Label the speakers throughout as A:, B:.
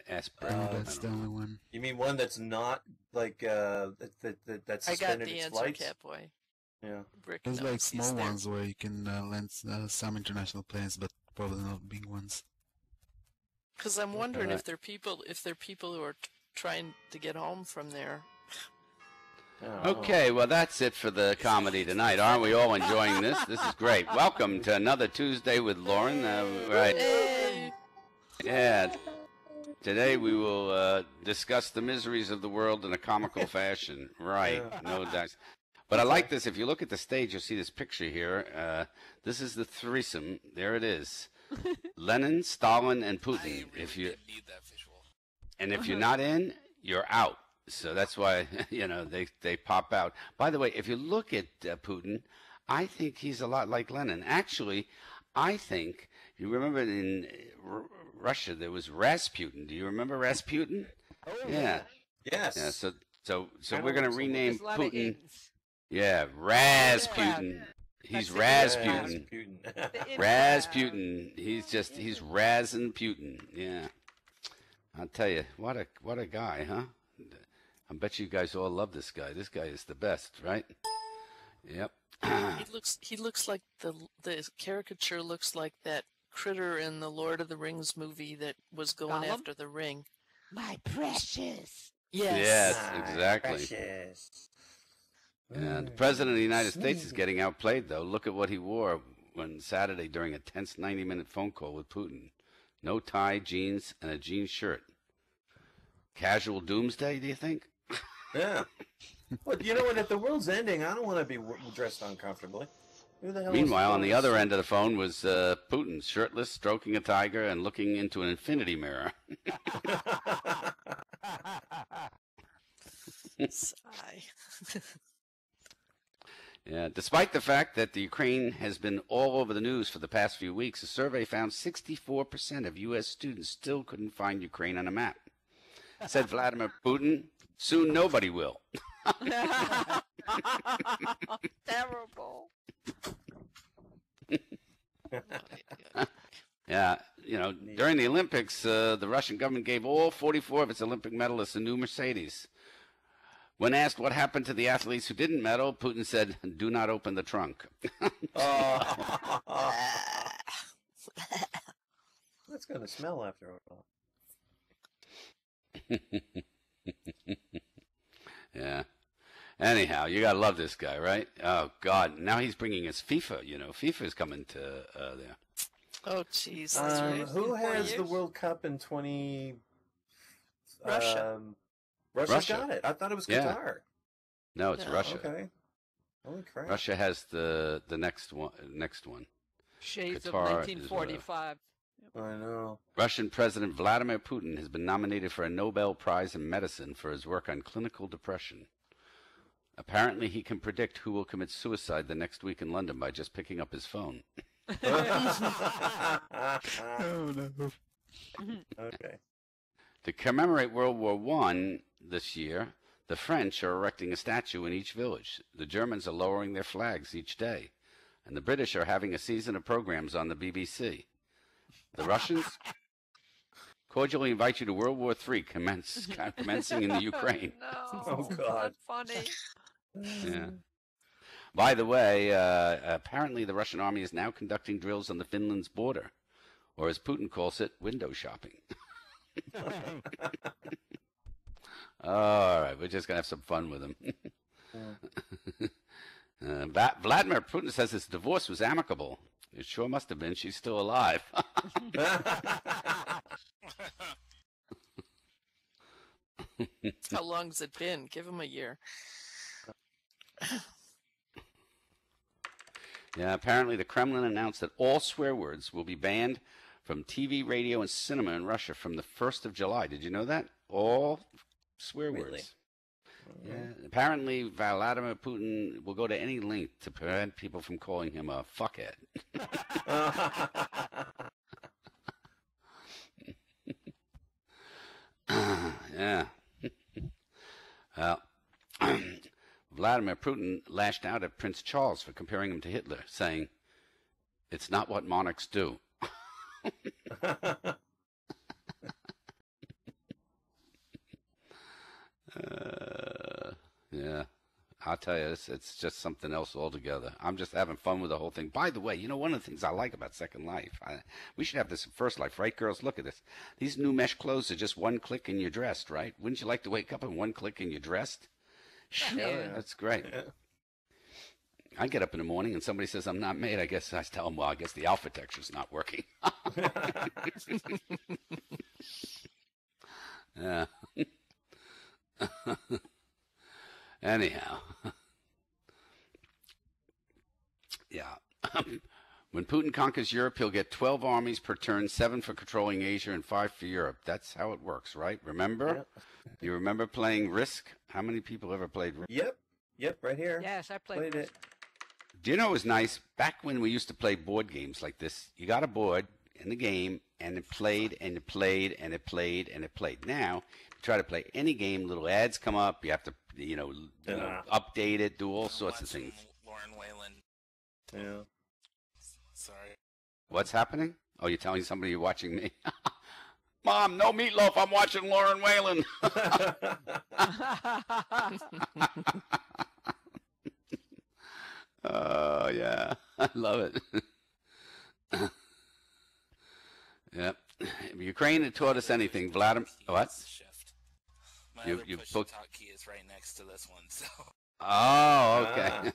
A: Ask
B: Oh,
A: Brett.
B: that's the only one.
C: You mean one that's not like that
D: I got
C: suspended
D: the
C: its
D: answer,
C: flights?
D: Catboy.
C: Yeah.
D: Rick
B: There's
D: knows
B: like
D: he's
B: small
D: there.
B: ones where you can land some international planes, but probably not big ones.
D: Because I'm wondering
A: Right.
D: if they're people who are trying to get home from there.
A: Okay, well, that's it for the comedy tonight. Aren't we all enjoying this? This is great. Welcome to another Tuesday with Lauren. Right.
D: Hey!
A: Yeah. Today we will discuss the miseries of the world in a comical fashion. Right. No doubt. But I like this. If you look at the stage, you'll see this picture here. This is the threesome. There it is. Lenin, Stalin, and Putin. If you
E: need that visual.
A: And if you're not in, you're out. So that's why, they pop out. By the way, if you look at Putin, I think he's a lot like Lenin. Actually, I think, you remember in Russia, there was Rasputin. Do you remember Rasputin?
F: Oh,
A: Yeah.
C: Yes.
A: Yeah, so we're going to rename
F: There's a lot of
A: Putin.
F: N's.
A: Yeah, Rasputin. He's Rasputin. Rasputin. He's Razin Putin. Yeah. I'll tell you, what a guy, huh? I bet you guys all love this guy. This guy is the best, right? Yep.
D: He looks like the caricature looks like that critter in the Lord of the Rings movie that was going
F: Gollum?
D: after the ring.
F: My precious.
D: Yes.
A: Yes, exactly.
C: Precious.
A: And the President of the United States is getting outplayed, though. Look at what he wore on Saturday during a tense 90-minute phone call with Putin. No tie, jeans, and a jean shirt. Casual doomsday, do you think?
C: Yeah. Well, you know what? If the world's ending, I don't want to be dressed uncomfortably. Who the hell is
A: Meanwhile, on the
C: this?
A: other end of the phone was Putin, shirtless, stroking a tiger, and looking into an infinity mirror.
D: Sigh.
A: Yeah, despite the fact that the Ukraine has been all over the news for the past few weeks, a survey found 64% of U.S. students still couldn't find Ukraine on a map. Said Vladimir Putin, soon nobody will.
F: Terrible.
A: Yeah, during the Olympics, the Russian government gave all 44 of its Olympic medalists a new Mercedes. When asked what happened to the athletes who didn't medal, Putin said, "Do not open the trunk."
C: That's going to smell after a while.
A: Yeah. Anyhow, you gotta love this guy, right? Oh God! Now he's bringing us FIFA. FIFA's coming to there.
D: Oh, jeez.
C: Who has the World Cup in 20?
D: Russia.
C: Russia got it. I thought it was
A: Yeah.
C: Qatar.
A: No, it's
D: No.
A: Russia.
C: Okay. Holy crap.
A: Russia has the next one.
F: Shades
A: Qatar
F: of
A: is,
F: 1945.
C: I know.
A: Russian President Vladimir Putin has been nominated for a Nobel Prize in Medicine for his work on clinical depression. Apparently, he can predict who will commit suicide the next week in London by just picking up his phone.
B: Oh no.
C: Okay.
A: To commemorate World War I this year, the French are erecting a statue in each village. The Germans are lowering their flags each day. And the British are having a season of programs on the BBC. The Russians cordially invite you to World War III commencing in the Ukraine.
F: No,
C: Oh, God.
F: not funny.
A: Yeah. By the way, apparently the Russian army is now conducting drills on the Finland's border, or as Putin calls it, window shopping. All right, we're just going to have some fun with him. Vladimir Putin says his divorce was amicable. It sure must have been. She's still alive.
D: How long's it been? Give him a year.
A: Yeah, apparently the Kremlin announced that all swear words will be banned from TV, radio, and cinema in Russia from the 1st of July. Did you know that? All swear
C: Really?
A: words. Yeah. Apparently, Vladimir Putin will go to any length to prevent people from calling him a fuckhead. Yeah. Well, Vladimir Putin lashed out at Prince Charles for comparing him to Hitler, saying, "It's not what monarchs do." I'll tell you, it's just something else altogether. I'm just having fun with the whole thing. By the way, you know, one of the things I like about Second Life, we should have this in First Life, right, girls? Look at this. These new mesh clothes are just one click and you're dressed, right? Wouldn't you like to wake up and one click and you're dressed?
F: Yeah.
A: That's great.
C: Yeah.
A: I get up in the morning and somebody says I'm not made. I guess I tell them, well, I guess the alpha texture's not working. Yeah. Anyhow. Yeah. When Putin conquers Europe, he'll get 12 armies per turn, 7 for controlling Asia and 5 for Europe. That's how it works, right? Remember?
C: Yep.
A: You remember playing Risk? How many people ever played Risk?
C: Yep, right here.
F: Yes, I played
C: it.
A: Do you know it was nice? Back when we used to play board games like this, you got a board in the game, and it played, and it played, and it played, and it played. Now, you try to play any game, little ads come up, you have to, update it, do all sorts of things.
E: Lauren Whalen.
C: Yeah.
E: Sorry.
A: What's happening? Oh, you're telling somebody you're watching me? Mom, no meatloaf, I'm watching Lauren Whalen. Oh, yeah. I love it. Yep. If Ukraine had taught us anything, Vladimir... What?
E: Shift. My
A: You-
E: other
A: you
E: push
A: booked-
E: to talk key is right next to this one, so
A: Oh, okay.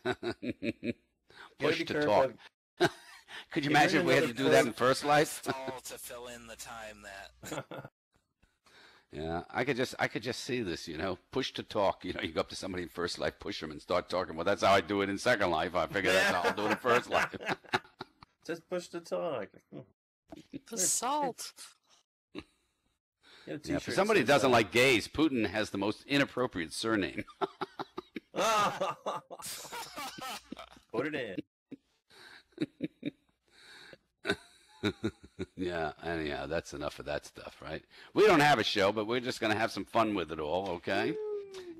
A: Push
C: be
A: to
C: careful.
A: talk. Could you
C: Can you
A: imagine if we had to
C: bring
A: do that in First Life?
E: stall to fill in the time that
A: Yeah, I could just see this, push to talk. You go up to somebody in First Life, push them, and start talking. Well, that's how I do it in Second Life. I figure that's how I'll do it in First Life.
C: Just push to talk.
D: The salt.
C: Get a
A: Yeah,
C: t-shirt
A: for somebody who
C: that says
A: doesn't like gays, Putin has the most inappropriate surname.
C: that. Put it in.
A: Yeah, anyhow, that's enough of that stuff, right? We don't have a show, but we're just going to have some fun with it all, okay?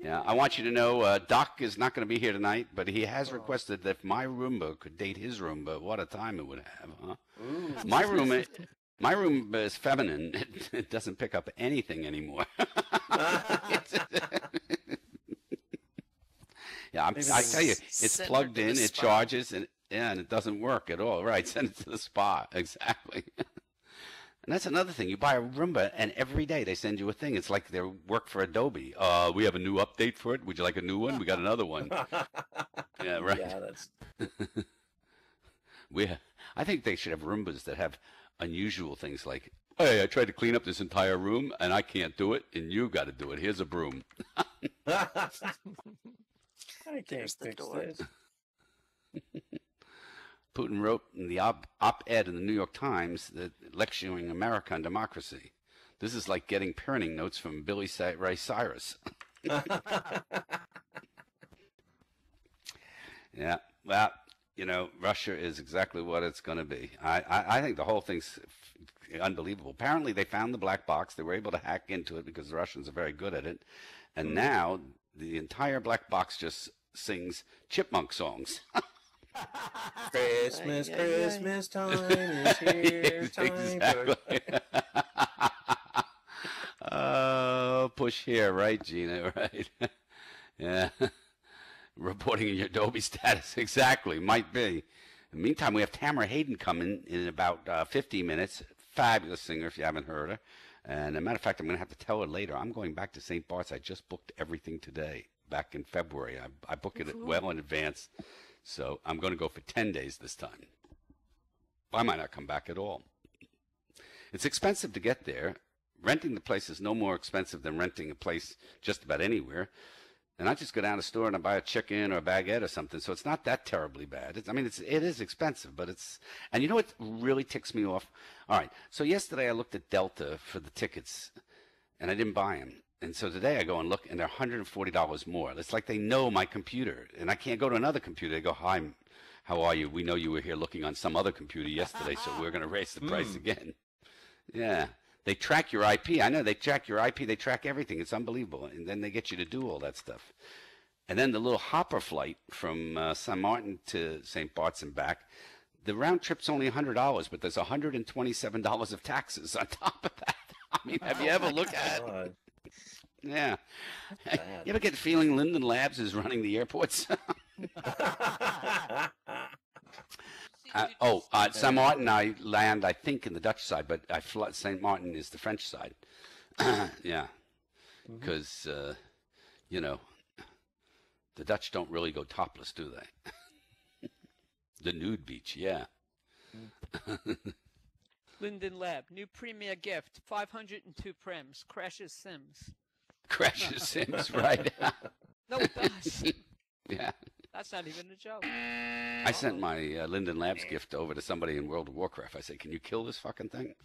A: Yeah, I want you to know Doc is not going to be here tonight, but he has requested that if my Roomba could date his Roomba, what a time it would have, huh?
C: Ooh.
A: My Roomba is feminine. It doesn't pick up anything anymore. Yeah, I tell you, it's
D: Send her
A: plugged
D: to
A: in,
D: the
A: it
D: spa.
A: charges, and it doesn't work at all. Right, send it to the spa, exactly. And that's another thing. You buy a Roomba, and every day they send you a thing. It's like they work for Adobe. We have a new update for it. Would you like a new one? We got another one. Yeah, right.
C: Yeah, that's
A: I think they should have Roombas that have unusual things like, hey, I tried to clean up this entire room, and I can't do it, and you got to do it. Here's a broom.
C: I can't
D: There's the
C: fix
D: door.
C: this.
A: Putin wrote in the op-ed in the New York Times that lecturing America on democracy. This is like getting parenting notes from Billy Ray Cyrus. Yeah, well, Russia is exactly what it's going to be. I think the whole thing's unbelievable. Apparently, they found the black box. They were able to hack into it because the Russians are very good at it. And now the entire black box just sings chipmunk songs.
C: Christmas,
D: Ay, ay, ay.
C: Christmas time is here.
A: Exactly. Oh, push here, right, Gina? Right. Yeah. Reporting in your Adobe status. Exactly. Might be. In the meantime, we have Tamara Hayden coming in about 15 minutes. Fabulous singer, if you haven't heard her. And as a matter of fact, I'm going to have to tell her later. I'm going back to St. Bart's. I just booked everything today, back in February. I booked it well in advance. So I'm going to go for 10 days this time. I might not come back at all. It's expensive to get there. Renting the place is no more expensive than renting a place just about anywhere. And I just go down to the store and I buy a chicken or a baguette or something. So it's not that terribly bad. It is expensive, but it's... And you know what really ticks me off? All right, so yesterday I looked at Delta for the tickets, and I didn't buy them. And so today I go and look, and they're $140 more. It's like they know my computer, and I can't go to another computer. They go, hi, how are you? We know you were here looking on some other computer yesterday, so we're going to raise the price again. Yeah. They track your IP. I know they track your IP. They track everything. It's unbelievable. And then they get you to do all that stuff. And then the little hopper flight from San Martin to St. Bart's and back, the round trip's only $100, but there's $127 of taxes on top of that. I mean, have you ever looked at it?
C: God.
A: Yeah.
C: Bad.
A: You ever get the feeling Linden Labs is running the airports? St. Martin, I land, I think, in the Dutch side, but St. Martin is the French side. Yeah. Because, you know, the Dutch don't really go topless, do they? The nude beach, yeah.
F: Linden Lab, new premier gift, 502 prims, crashes Sims.
A: Crashes Sims, right?
F: No, it does.
A: Yeah.
F: That's not even a joke.
A: I sent my Linden Labs gift over to somebody in World of Warcraft. I said, can you kill this fucking thing?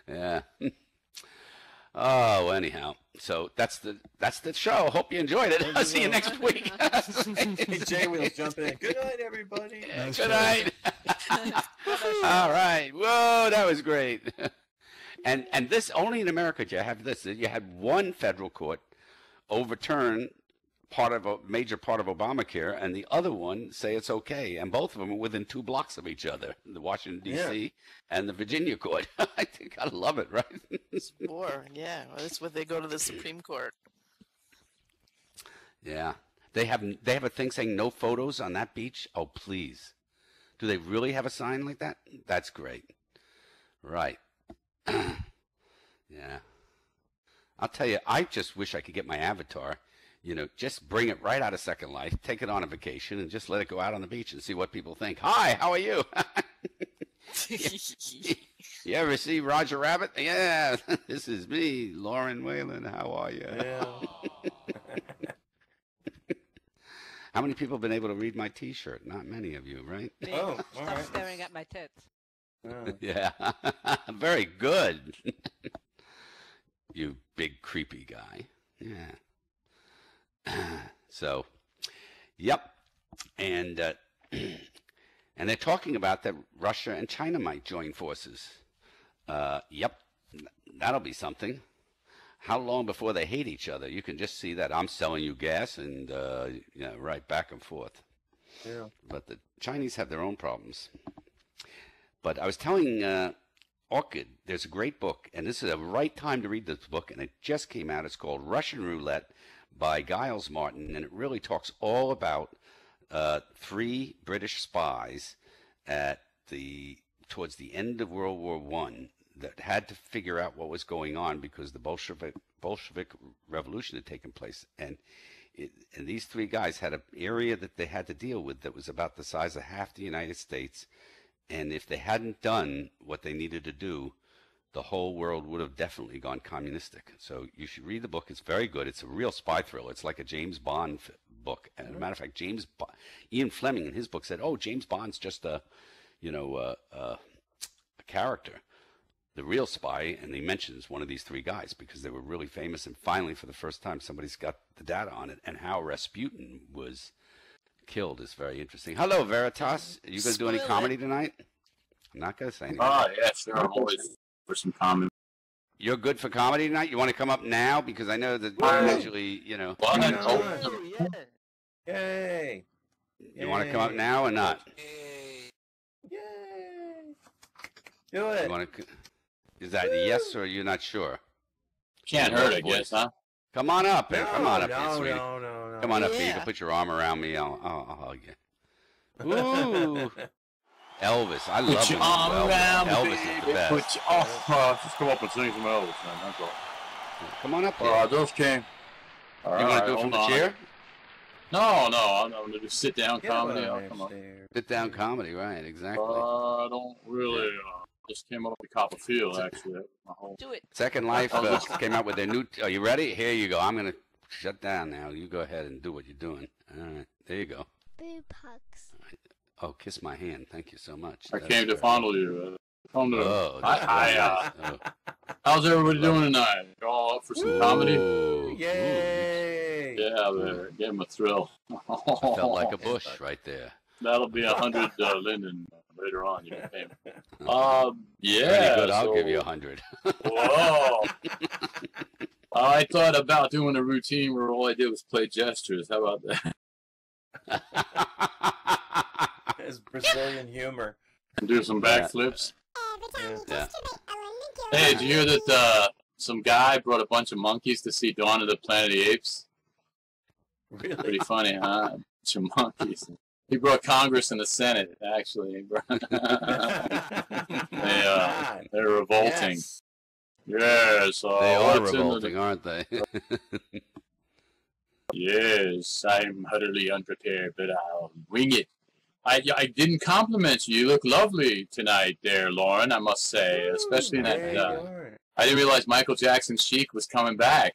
A: Yeah. Oh, anyhow. So that's the show. Hope you enjoyed it. I'll see you next week.
C: Hey, Jay Wheels, jump in. Good night, everybody.
A: Good night. All right. Whoa, that was great. And this, only in America do you have this. You had one federal court overturn a major part of Obamacare, and the other one say it's okay. And both of them are within 2 blocks of each other, the Washington, D.C. and the Virginia court. I think I love it, right?
D: It's war, yeah. Well, that's what they go to the Supreme Court.
A: Yeah. They have a thing saying no photos on that beach? Oh, please. Do they really have a sign like that? That's great. Right. Yeah. I'll tell you, I just wish I could get my avatar, you know, just bring it right out of Second Life, take it on a vacation, and just let it go out on the beach and see what people think. Hi, how are you? You ever see Roger Rabbit? Yeah, this is me, Lauren Whalen. How are you?
C: Yeah.
A: How many people have been able to read my T-shirt? Not many of you, right?
F: Me.
C: Oh, all
F: Stop
C: right.
F: staring at my tits.
A: Yeah. Very good. You big creepy guy. Yeah. So, yep. And they're talking about that Russia and China might join forces. Yep. That'll be something. How long before they hate each other? You can just see that I'm selling you gas and, right back and forth.
C: Yeah.
A: But the Chinese have their own problems. But I was telling Orchid, there's a great book, and this is a right time to read this book, and it just came out. It's called Russian Roulette by Giles Martin, and it really talks all about 3 British spies towards the end of World War I that had to figure out what was going on because the Bolshevik Revolution had taken place, and these 3 guys had an area that they had to deal with that was about the size of half the United States. And if they hadn't done what they needed to do, the whole world would have definitely gone communistic. So you should read the book. It's very good. It's a real spy thriller. It's like a James Bond book. And as a matter of fact, Ian Fleming in his book said, "Oh, James Bond's just a character." The real spy, and he mentions one of these 3 guys because they were really famous. And finally, for the first time, somebody's got the data on it. And how Rasputin was killed is very interesting. Hello, Veritas. Are you going to do any comedy tonight? I'm not going to say anything.
G: Oh, yeah, sure. I'm always for some comment.
A: You're good for comedy tonight? You want to come up now? Because I know that usually,
G: Well,
F: Oh, yeah.
C: Yay.
A: You want to come up now or not?
E: Yay.
C: Yay. Do it.
A: You want to? Is that a yes or you're not sure?
G: Can't hurt, I guess, huh?
A: Come on up. Come on up,
C: no,
A: sweetie.
C: no.
A: Come on up here. You
D: Yeah.
A: can put your arm around me. I'll hug you. Ooh. Elvis. I love
G: Put your
A: him.
G: arm around me,
A: Elvis is the
G: baby.
A: best.
G: Put your just come up and sing some Elvis, man. That's all.
A: Come on up here.
G: All right, those came. All
A: You want
G: right,
A: to do it from
G: hold
A: the
G: on.
A: chair?
G: No, I'm going to do sit-down comedy. Oh, come on.
A: Sit down comedy, right? Exactly.
G: I don't really. Just came up with Copper Field, actually. My whole...
F: Do it.
A: Second Life came out with their new. Are you ready? Here you go. I'm gonna shut down now. You go ahead and do what you're doing. All right, there you go.
H: Boob hugs.
A: Oh, kiss my hand. Thank you so much.
G: I
A: That's
G: came to
A: great.
G: fondle you.
A: Oh, that's very nice. Oh.
G: How's everybody doing tonight? You all up for some comedy?
A: Ooh,
C: Yay.
G: Yeah, man. Gave him a thrill.
A: ooh. Felt like a bush right there.
G: That'll be 100 Linden later on. You can pay me. Yeah.
A: Very good. I'll
G: so-
A: give you 100.
G: Whoa. I thought about doing a routine where all I did was play gestures. How about that?
C: It's Brazilian humor.
G: and do some backflips.
A: Yeah.
G: Hey, did you hear that some guy brought a bunch of monkeys to see Dawn of the Planet of the Apes?
C: Really?
G: Pretty funny, huh? A bunch of monkeys. He brought Congress and the Senate, actually. They're revolting.
C: Yes.
G: Yes.
A: They are
G: what's in the-
A: revolting, aren't they?
G: Yes, I'm utterly unprepared, but I'll wing it. I didn't compliment you. You look lovely tonight there, Lauren, I must say. Especially in
C: There you
G: that...
C: are.
G: I didn't realize Michael Jackson's Chic was coming back.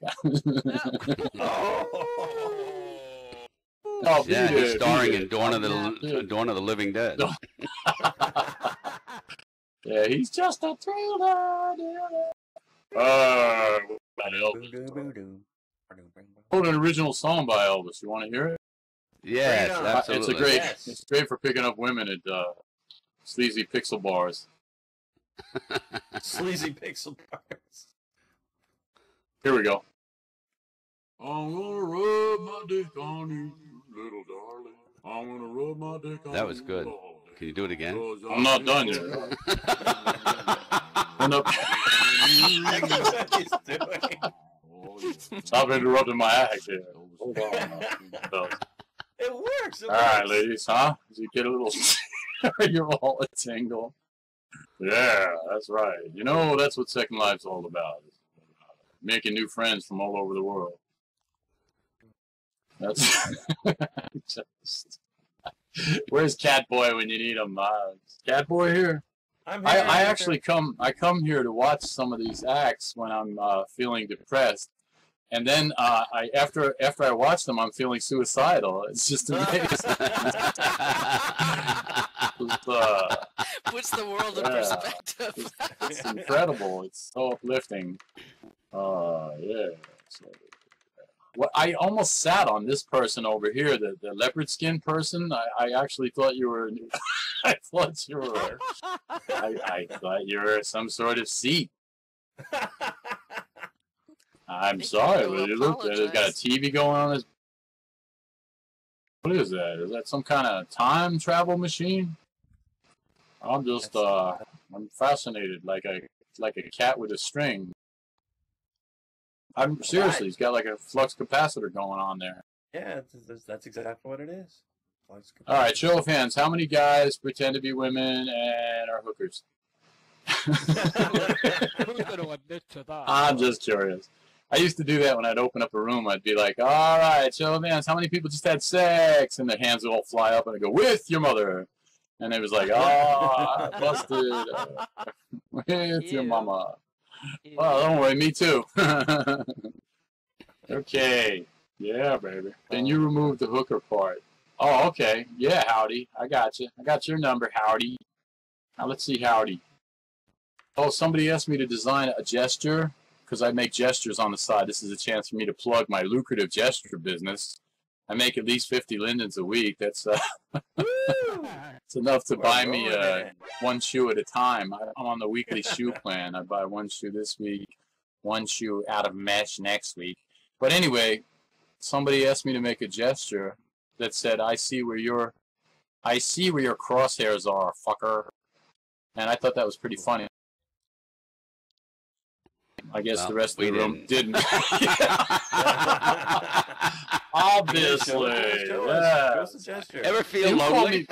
G: Oh,
A: Yeah,
G: beat
A: he's
G: it,
A: starring
G: beat
A: in
G: it.
A: Dawn of
G: Yeah.
A: the Living Dead.
G: Yeah, he's just a thriller. Wrote an original song by Elvis. You want to hear it?
A: Yes,
C: Bring it on.
A: absolutely.
G: It's a great.
C: Yes.
G: It's great for picking up women at sleazy pixel bars.
C: Sleazy pixel parts.
G: Here we go. I'm gonna rub my dick on you, little darling. I'm gonna rub my dick on you.
A: That was good. Can you do it again?
G: I'm not done yet. Hold up.
C: He's doing.
G: Stop interrupting my act here. Hold on.
C: It works.
G: All right, ladies, huh? Does you get a little your wallet tingle? Yeah, that's right. You know, that's what Second Life's all about. Making new friends from all over the world. That's just... Where's Catboy when you need him? Catboy here? I actually come here to watch some of these acts when I'm feeling depressed, and then after I watch them, I'm feeling suicidal. It's just amazing.
D: Puts the world in perspective.
G: It's incredible. It's so uplifting. Yeah. So, well, I almost sat on this person over here, the leopard skin person. I actually thought you were. I thought you were. I thought you were some sort of seat. I'm sorry, but you look. It's got a TV going on. What is that? Is that some kind of time travel machine? I'm just. I'm fascinated, like a cat with a string. I'm seriously, he's got like a flux capacitor going on there.
C: Yeah, that's exactly what it is.
G: All right, show of hands. How many guys pretend to be women and are hookers?
F: Who's going to admit to that?
G: I'm just curious. I used to do that when I'd open up a room. I'd be like, all right, show of hands. How many people just had sex? And their hands would all fly up, and I'd go, with your mother. And it was like, oh, busted. With your mama. Oh, don't worry, me too. Okay. Yeah, baby. Can you remove the hooker part? Oh, okay. Yeah, Howdy. I got you. I got your number, Howdy. Now let's see, Howdy. Oh, somebody asked me to design a gesture because I make gestures on the side. This is a chance for me to plug my lucrative gesture business. I make at least 50 lindens a week. That's it's enough to buy me one shoe at a time. I'm on the weekly shoe plan. I buy one shoe this week, one shoe out of mesh next week. But anyway, somebody asked me to make a gesture that said, I see where your crosshairs are, fucker. And I thought that was pretty funny. I guess
A: Well,
G: the rest of the room didn't. Obviously. Yeah.
A: Ever feel
G: Who called
A: lonely?
G: me-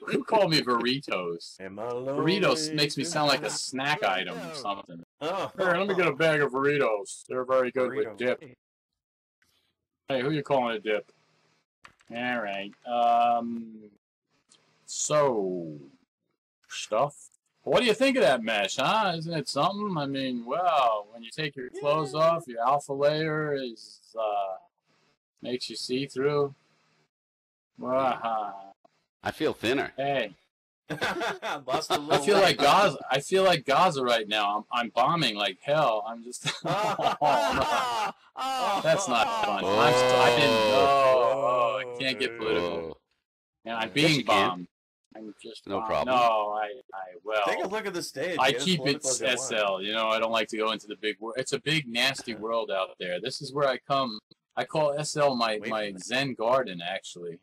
G: Who called me burritos? Burritos makes me sound like a snack item or something.
C: Oh.
G: Here, let me get a bag of burritos. They're very good with dip. Hey, who you calling a dip? All right. So, stuff. What do you think of that mesh, huh? Isn't it something? I mean, well, when you take your clothes off, your alpha layer is makes you see through.
A: I feel thinner.
G: Hey,
C: Lost a little
G: I feel
C: weight.
G: like Gaza. I feel like Gaza right now. I'm bombing like hell. I'm just. That's not fun. I didn't. I can't get political.
A: Whoa.
G: And I'm
A: Yes,
G: being
A: you can.
G: bombed. I'm just
A: No
G: bombed.
A: problem.
G: No, well.
C: Take a look at the stage.
G: I
C: Get as
G: keep it
C: political as you want.
G: SL. You know, I don't like to go into the big world. It's a big, nasty world out there. This is where I come. I call SL my
C: Wait a minute.
G: Zen garden, actually.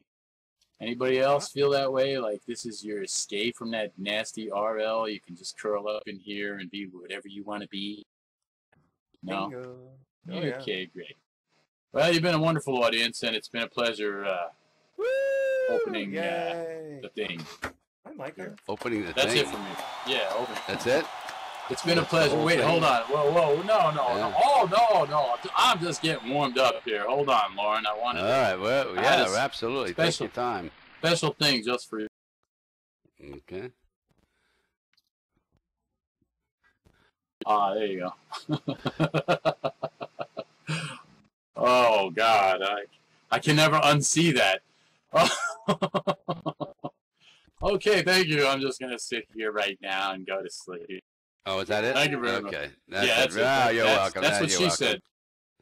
G: Anybody else feel that way? Like this is your escape from that nasty RL? You can just curl up in here and be whatever you want to be? No?
C: Bingo. Oh, yeah.
G: Okay, great. Well, you've been a wonderful audience, and it's been a pleasure
C: Woo!
G: opening
C: Yay.
G: the thing.
C: Hi, Micah.
A: Opening the
G: That's
A: thing.
G: it for me. Yeah, open.
A: That's it?
G: It's been a
A: That's the
G: pleasure.
A: whole
G: Wait,
A: thing?
G: hold on. Whoa, no.
A: Yeah.
G: Oh, no. I'm just getting warmed up here. Hold on, Lauren. I want
A: All
G: to
A: right. Well,
G: I had
A: yeah,
G: a
A: absolutely.
G: special-
A: Take your time.
G: special thing just for you.
A: Okay.
G: There you go. Oh, God. I can never unsee that. Okay, thank you. I'm just going to sit here right now and go to sleep.
A: Oh, is that it?
G: Thank you very much.
A: Okay.
G: Yeah,
A: That's
G: that's
A: it.
G: it.
A: Ah, you're welcome.
G: That's
A: Ah,
G: what
A: you're
G: she
A: welcome.
G: said.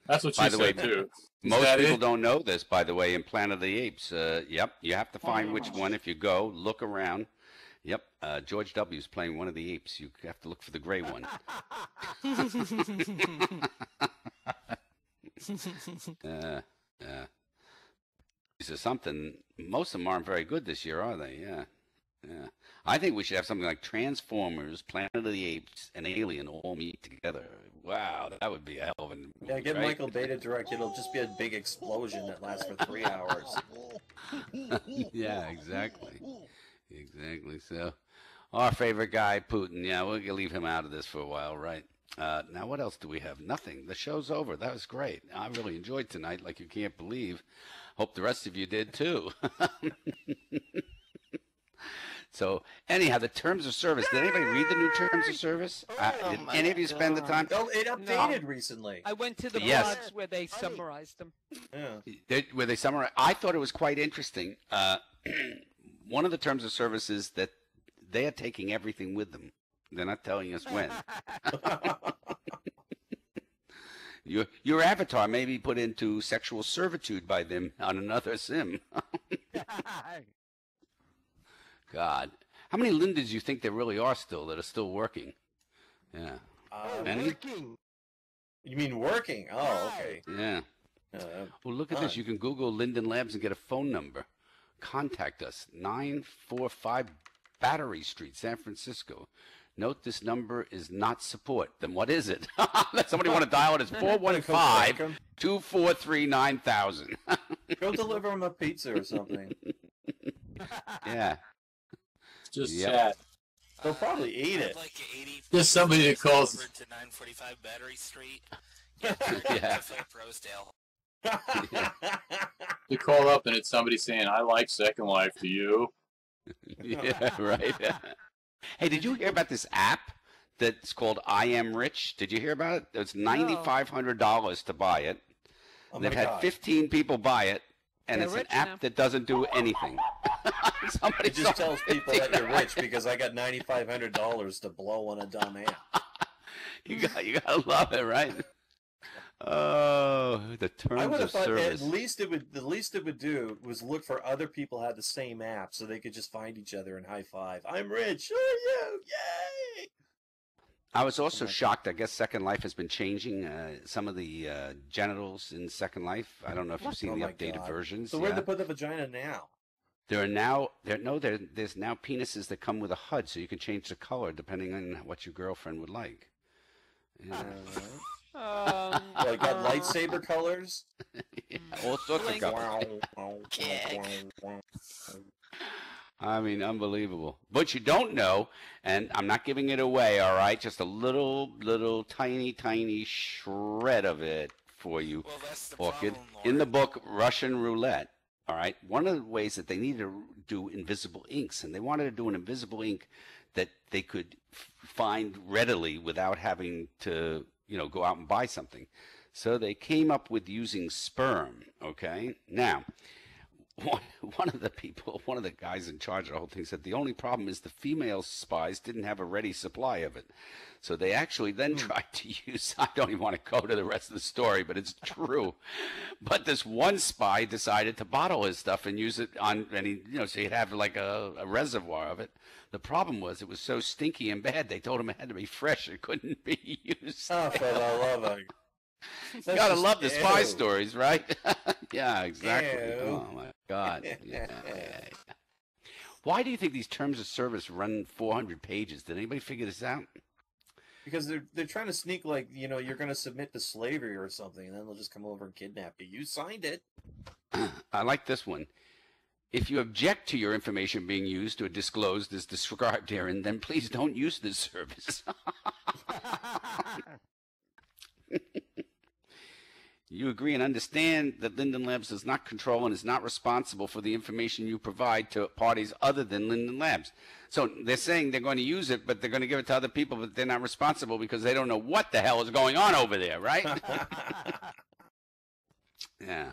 G: That's what
A: By
G: she
A: the way,
G: said, too. Is
A: Most
G: that
A: people
G: it?
A: don't know this, by the way, in Planet of the Apes. Yep, you have to find which one. If you go, look around. Yep, George W.'s playing one of the apes. You have to look for the gray one. Yeah. This is something. Most of them aren't very good this year, are they? Yeah. I think we should have something like Transformers, Planet of the Apes, and Alien all meet together. Wow, that would be a hell of a movie,
C: Yeah, get
A: right?
C: Michael Bay to direct. It'll just be a big explosion that lasts for 3 hours.
A: Yeah, exactly. So, our favorite guy, Putin. Yeah, we'll leave him out of this for a while, right? Now, what else do we have? Nothing. The show's over. That was great. I really enjoyed tonight, like you can't believe. Hope the rest of you did too. So, anyhow, the terms of service. Did anybody read the new terms of service? Did any of you spend the time?
C: Oh, it updated recently.
F: I went to the
A: Yes.
F: blogs where they summarized them.
C: Yeah.
A: Where they summarize? I thought it was quite interesting. One of the terms of service is that they are taking everything with them. They're not telling us when. Your avatar may be put into sexual servitude by them on another sim. God. How many Lindas do you think there really are still that are still working? Yeah. Any?
C: You mean working? Oh, okay.
A: Yeah. Well, look at this. You can Google Linden Labs and get a phone number. Contact us. 945 Battery Street, San Francisco. Note this number is not support. Then what is it? Let somebody want to dial it. It's 415-243-9000.
C: Go deliver him a pizza or something.
A: Yeah.
G: Just
A: Yep.
G: chat.
C: They'll probably eat it.
E: Like 80
G: There's somebody that calls-
E: over to 945 Battery Street.
A: Yeah.
E: Philip Rosedale.
G: You call up and it's somebody saying, I like Second Life, do you?
A: Yeah, right. Hey, did you hear about this app that's called I Am Rich? Did you hear about it? It's $9,500 to buy it.
C: Oh
A: They've
C: my
A: had
C: God.
A: 15 people buy it, and
F: They're
A: it's an
F: rich
A: app
F: now.
A: that doesn't do anything. Somebody
C: It just
A: sold
C: tells people that you're
A: 15.
C: rich because I got $9,500 to blow on a dumb ant.
A: You gotta love it, right? Oh, the
C: I
A: terms
C: would have
A: of
C: thought
A: service.
C: the least it would do was look for other people who had the same app so they could just find each other and high five. I'm rich. Are you? Yay!
A: I was also shocked. I guess Second Life has been changing some of the genitals in Second Life. I don't know if you've seen
C: Oh
A: the
C: my
A: updated
C: God.
A: versions.
C: So where'd they put the vagina now?
A: There's now penises that come with a HUD, so you can change the color depending on what your girlfriend would like. Yeah.
C: Like got lightsaber colors.
A: Yeah, all sorts of colors. I mean, unbelievable. But you don't know, and I'm not giving it away, all right? Just a little tiny shred of it for you,
E: Well, that's the
A: Orchid.
E: problem,
A: In the
E: Lauren.
A: book Russian Roulette, all right, one of the ways that they needed to do invisible inks, and they wanted to do an invisible ink that they could find readily without having to, go out and buy something. So they came up with using sperm, okay? Now, one of the guys in charge of the whole thing said the only problem is the female spies didn't have a ready supply of it. So they actually then tried to use, I don't even want to go to the rest of the story, but it's true. But this one spy decided to bottle his stuff and use it on, and he, so he'd have like a reservoir of it. The problem was it was so stinky and bad, they told him it had to be fresh. It couldn't be used.
C: Oh, for the love of That's
A: Gotta
C: just-
A: love the spy
C: ew.
A: stories, right? Yeah, exactly.
C: Ew.
A: Oh my God. Yeah. Why do you think these terms of service run 400 pages? Did anybody figure this out?
C: Because they're trying to sneak, like, you know, you're going to submit to slavery or something, and then they'll just come over and kidnap you. You signed it.
A: I like this one. If you object to your information being used or disclosed as described herein, then please don't use this service. You agree and understand that Linden Labs does not control and is not responsible for the information you provide to parties other than Linden Labs. So they're saying they're going to use it, but they're going to give it to other people, but they're not responsible because they don't know what the hell is going on over there, right? Yeah.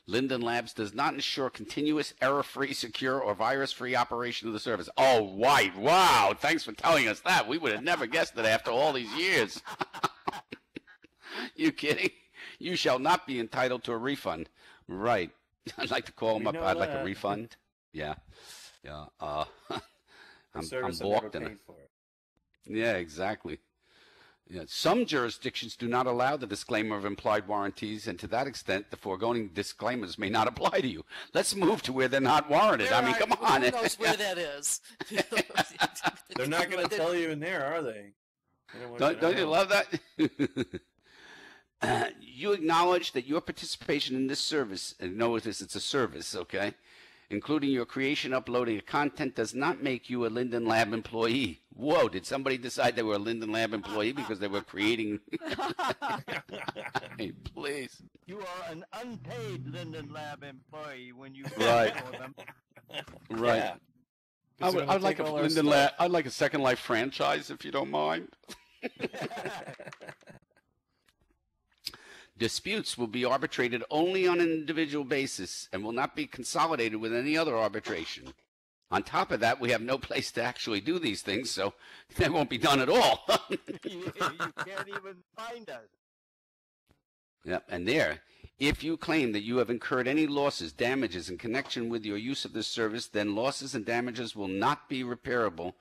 A: Linden Labs does not ensure continuous, error-free, secure, or virus-free operation of the service. Oh, right. Wow. Thanks for telling us that. We would have never guessed it after all these years. You kidding? You shall not be entitled to a refund. Right. I'd like to call them
C: We
A: up.
C: know
A: I'd like a
C: that.
A: refund. Yeah. Yeah. I'm
C: Service I
A: balked.
C: never paid for it.
A: Yeah, exactly. Yeah. Some jurisdictions do not allow the disclaimer of implied warranties, and to that extent, the foregoing disclaimers may not apply to you. Let's move to where they're not warranted. I mean, come on.
D: Who knows where that is?
C: They're not going to tell you in there, are they? They want
A: Don't
C: to
A: you
C: know.
A: love that? You acknowledge that your participation in this service, and know this, it's a service, okay, including your creation, uploading of content, does not make you a Linden Lab employee. Whoa, did somebody decide they were a Linden Lab employee because they were creating? Hey, please.
H: You are an unpaid Linden Lab employee when you
A: Right.
H: work for them.
A: Right.
C: Yeah. 'Cause they're
A: I'd
C: gonna
A: like
C: take
A: a
C: all our
A: Linden
C: stuff.
A: Lab. I'd like a Second Life franchise, if you don't mind. Disputes will be arbitrated only on an individual basis and will not be consolidated with any other arbitration. On top of that, we have no place to actually do these things, so they won't be done at all.
H: You can't even find us.
A: Yep, and there, if you claim that you have incurred any losses, damages in connection with your use of this service, then losses and damages will not be irreparable,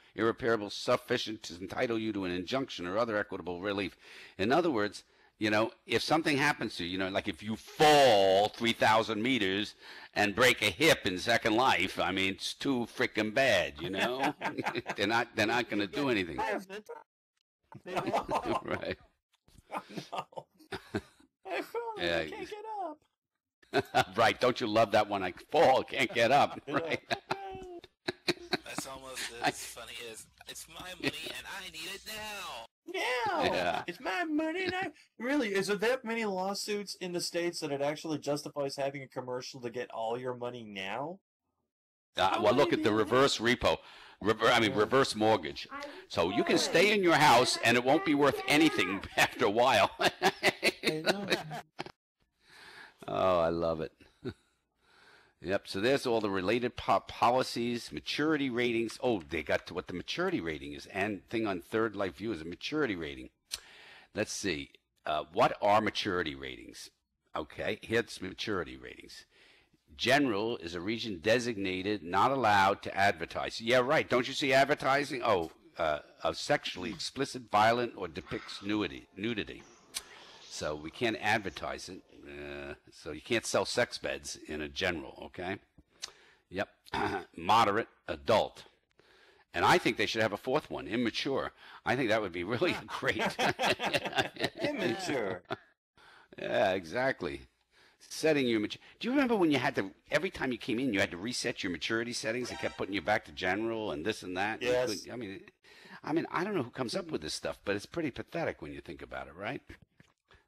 A: sufficient to entitle you to an injunction or other equitable relief. In other words, you know, if something happens to you, you know, like if you fall 3,000 meters and break a hip in Second Life, I mean, it's too freaking bad, you know? they're not going to do anything.
H: They won't.
A: Right.
C: No. I fell and
A: Yeah,
C: I can't get up.
A: Right. Don't you love that one? I fall, can't get up. Right.
E: That's almost as funny as it's my money and I need it now.
C: Yeah.
A: Yeah.
C: It's my money now. Really, is there that many lawsuits in the States that it actually justifies having a commercial to get all your money now?
A: Well, look at the reverse repo. Reverse mortgage. So you can stay in your house and it won't be worth anything after a while.
C: I know.
A: Oh, I love it. Yep, so there's all the related policies, maturity ratings. Oh, they got to what the maturity rating is. And thing on Third Life View is a maturity rating. Let's see. What are maturity ratings? Okay, here's maturity ratings. General is a region designated not allowed to advertise. Yeah, right. Don't you see advertising? Oh, of sexually explicit, violent, or depicts nudity. So we can't advertise it. So you can't sell sex beds in a general, okay? Yep. Moderate, adult. And I think they should have a fourth one, immature. I think that would be really great.
C: Immature.
A: Yeah, exactly. Setting your maturity. Do you remember when you had to, every time you came in, you had to reset your maturity settings? It kept putting you back to general and this and that. You
C: Yes.
A: couldn't- I mean, I don't know who comes up with this stuff, but it's pretty pathetic when you think about it, right?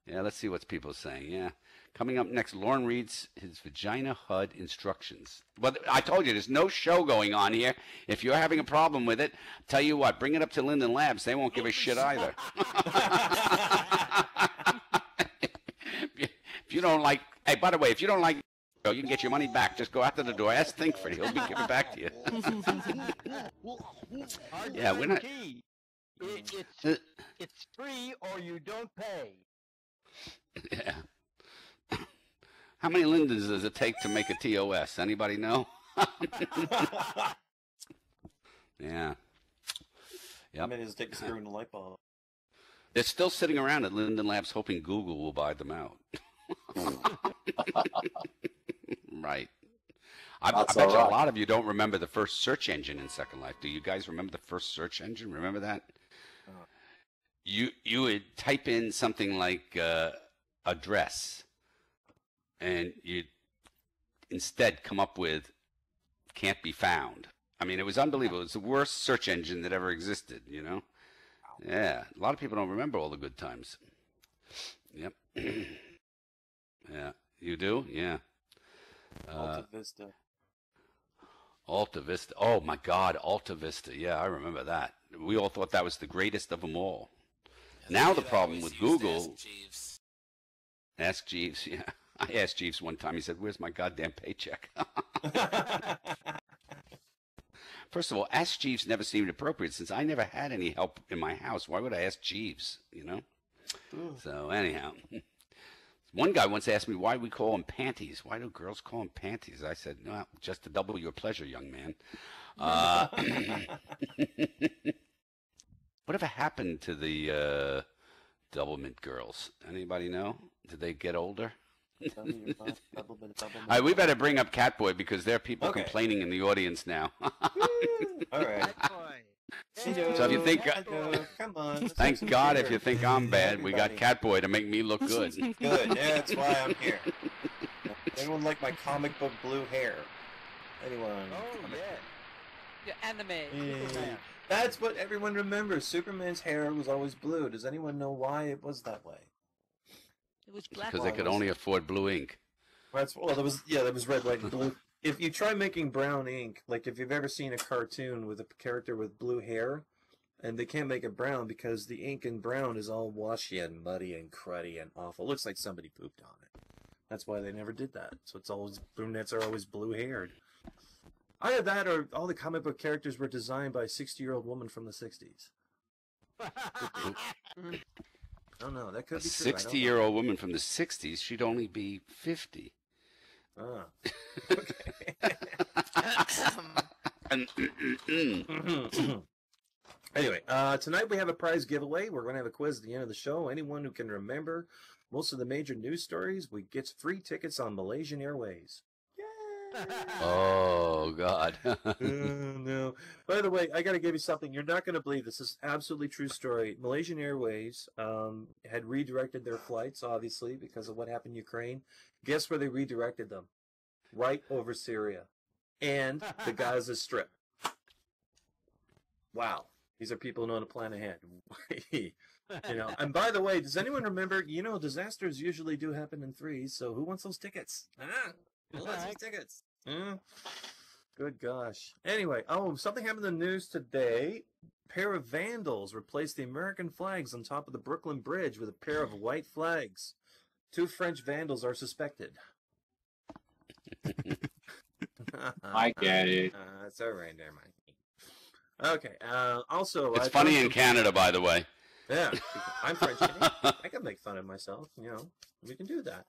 A: Yeah, let's see what people are saying. Yeah. Coming up next, Lauren reads his vagina HUD instructions. Well, I told you, there's no show going on here. If you're having a problem with it, tell you what, bring it up to Linden Labs. They won't give a shit either. If you don't like, hey, by the way, if you don't like, you can get your money back. Just go out to the door. Ask Thinkford. He'll be giving back to you. Yeah, we're not.
H: Key.
A: Uh,
H: It's free or you don't pay.
A: Yeah. How many Lindens does it take to make a TOS? Anybody know? Yeah.
C: I mean, just take a screw in the light bulb.
A: They're still sitting around at Linden Labs hoping Google will buy them out. Right. I bet you a lot of you don't remember the first search engine in Second Life. Do you guys remember the first search engine? Remember that? You would type in something like address, and you'd instead come up with can't be found. I mean, it was unbelievable. It was the worst search engine that ever existed, you know? Yeah. A lot of people don't remember all the good times. Yep. Yeah. You do? Yeah.
C: Alta Vista.
A: Alta Vista. Oh, my God. Alta Vista. Yeah, I remember that. We all thought that was the greatest of them all. Now the problem with Google... Ask Jeeves. Yeah. I asked Jeeves one time. He said, where's my goddamn paycheck? First of all, Ask Jeeves never seemed appropriate since I never had any help in my house. Why would I ask Jeeves, you know? So anyhow, one guy once asked me why we call them panties. Why do girls call them panties? I said, no, just to double your pleasure, young man. Whatever happened to the doublemint girls? Anybody know? Did they get older? All right, we better bring up Catboy because there are people complaining in the audience now.
C: All right.
A: So if you think,
C: come on.
A: Thank God if you think I'm bad, we got Catboy to make me look good.
C: Good. That's why I'm here. Anyone like my comic book blue hair? Anyone?
F: Oh yeah. Yeah, anime.
C: Yeah. That's what everyone remembers. Superman's hair was always blue. Does anyone know why it was that way?
F: It was black.
A: Because they could only afford blue ink.
C: Well, there was red, white, and blue. If you try making brown ink, like if you've ever seen a cartoon with a character with blue hair, and they can't make it brown because the ink in brown is all washy and muddy and cruddy and awful. It looks like somebody pooped on it. That's why they never did that. So it's always, brunettes are always blue-haired. Either that or all the comic book characters were designed by a 60-year-old woman from the 60s. I don't know. That could
A: A
C: be true.
A: 60-year-old woman from the 60s, she'd only be 50.
C: Ah. Okay. Anyway, tonight we have a prize giveaway. We're going to have a quiz at the end of the show. Anyone who can remember most of the major news stories, we get free tickets on Malaysian Airways. Yay!
A: Oh, God.
C: No. By the way, I got to give you something. You're not going to believe this. This is absolutely true story. Malaysian Airways had redirected their flights, obviously, because of what happened in Ukraine. Guess where they redirected them? Right over Syria and the Gaza Strip. Wow. These are people who know how to plan ahead. You know. And by the way, does anyone remember, you know, disasters usually do happen in threes, so who wants those tickets? Who wants those tickets? Good gosh. Anyway, something happened in the news today. A pair of vandals replaced the American flags on top of the Brooklyn Bridge with a pair of white flags. 2 French vandals are suspected.
G: I get it.
C: That's all right there, Mike. Okay. Also,
A: It's funny in Canada, by the way.
C: Yeah, I'm French. I can make fun of myself. You know, we can do that.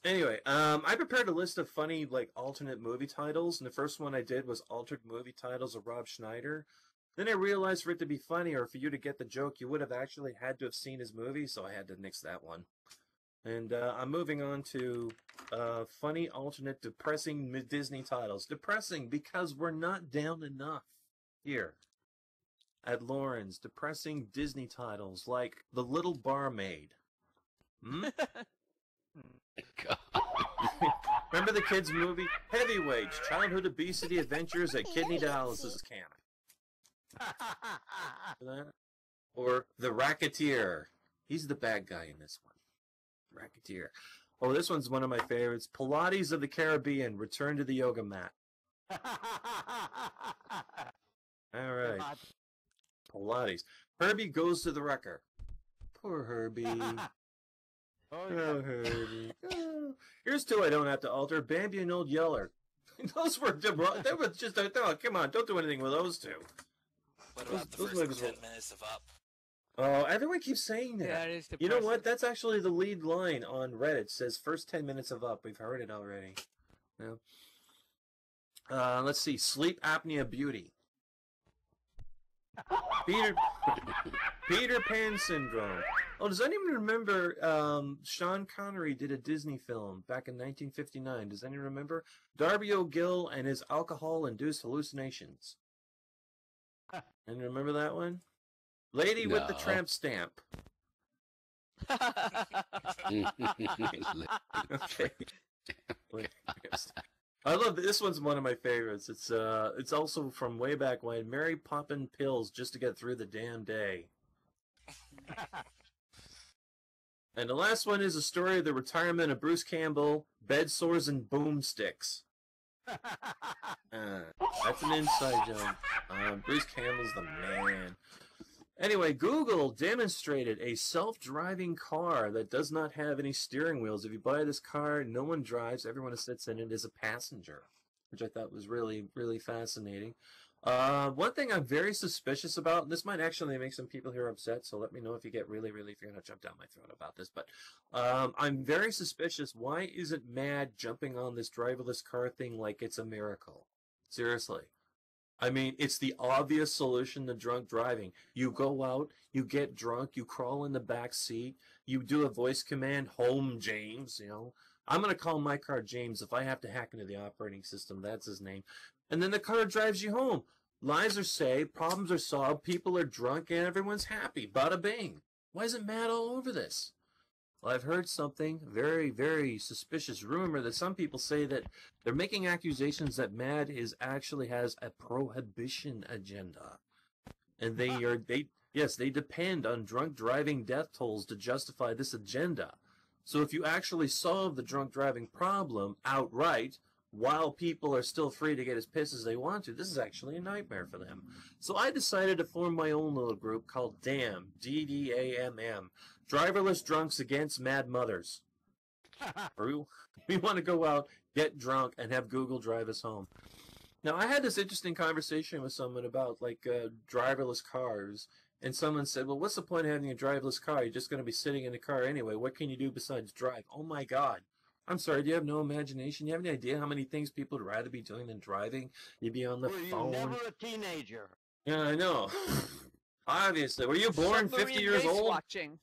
C: Anyway, I prepared a list of funny, like, alternate movie titles, and the first one I did was altered movie titles of Rob Schneider. Then I realized for it to be funny, or for you to get the joke, you would have actually had to have seen his movie, so I had to nix that one. And I'm moving on to funny, alternate, depressing Disney titles. Depressing because we're not down enough here at Lauren's. Depressing Disney titles like The Little Barmaid. Remember the kids' movie? Heavyweights, Childhood Obesity Adventures at Kidney Dialysis Camp. Or The Racketeer. He's the bad guy in this one. Racketeer. Oh, this one's one of my favorites. Pilates of the Caribbean, Return to the Yoga Mat. All right. Pilates. Herbie Goes to the Wrecker. Poor Herbie. Oh, Herbie. Oh. Here's 2 I don't have to alter. Bambi and Old Yeller. Those were just, no, come on, don't do anything with those 2.
E: What about the first 10 minutes of Up?
C: Oh, everyone keeps saying that.
F: Yeah, it is
C: You know what? That's actually the lead line on Reddit. It says first 10 minutes of Up. We've heard it already. Yeah. Let's see. Sleep Apnea Beauty. Peter Peter Pan syndrome. Oh, does anyone remember Sean Connery did a Disney film back in 1959? Does anyone remember? Darby O'Gill and his alcohol-induced hallucinations. Anyone remember that one? Lady with the
A: No.
C: tramp stamp. Okay. I love this one's one of my favorites. It's also from way back when. Mary popping pills just to get through the damn day. And the last one is a story of the retirement of Bruce Campbell, bed sores and boomsticks. That's an inside joke. Bruce Campbell's the man. Anyway, Google demonstrated a self-driving car that does not have any steering wheels. If you buy this car, no one drives. Everyone who sits in it is a passenger, which I thought was really, really fascinating. One thing I'm very suspicious about, and this might actually make some people here upset, so let me know if you get really, if you're going to jump down my throat about this, but I'm very suspicious. Why isn't MAD jumping on this driverless car thing like it's a miracle? Seriously. I mean, it's the obvious solution to drunk driving. You go out, you get drunk, you crawl in the back seat, you do a voice command, home James, you know. I'm going to call my car James. If I have to hack into the operating system, that's his name. And then the car drives you home. Lies are saved, problems are solved, people are drunk, and everyone's happy. Bada bing. Why isn't Matt all over this? Well, I've heard something, very, very suspicious rumor that some people say that they're making accusations that MAD actually has a prohibition agenda. And they depend on drunk driving death tolls to justify this agenda. So if you actually solve the drunk driving problem outright, while people are still free to get as pissed as they want to, this is actually a nightmare for them. So I decided to form my own little group called DAMM, D-D-A-M-M, Driverless Drunks Against Mad Mothers. We want to go out, get drunk, and have Google drive us home. Now, I had this interesting conversation with someone about, driverless cars, and someone said, well, what's the point of having a driverless car? You're just going to be sitting in the car anyway. What can you do besides drive? Oh, my God. I'm sorry, do you have no imagination? You have any idea how many things people would rather be doing than driving? You'd be on the phone.
H: Were you never a teenager?
C: Yeah, I know. Obviously. Were you born 50 years old?
F: Watching.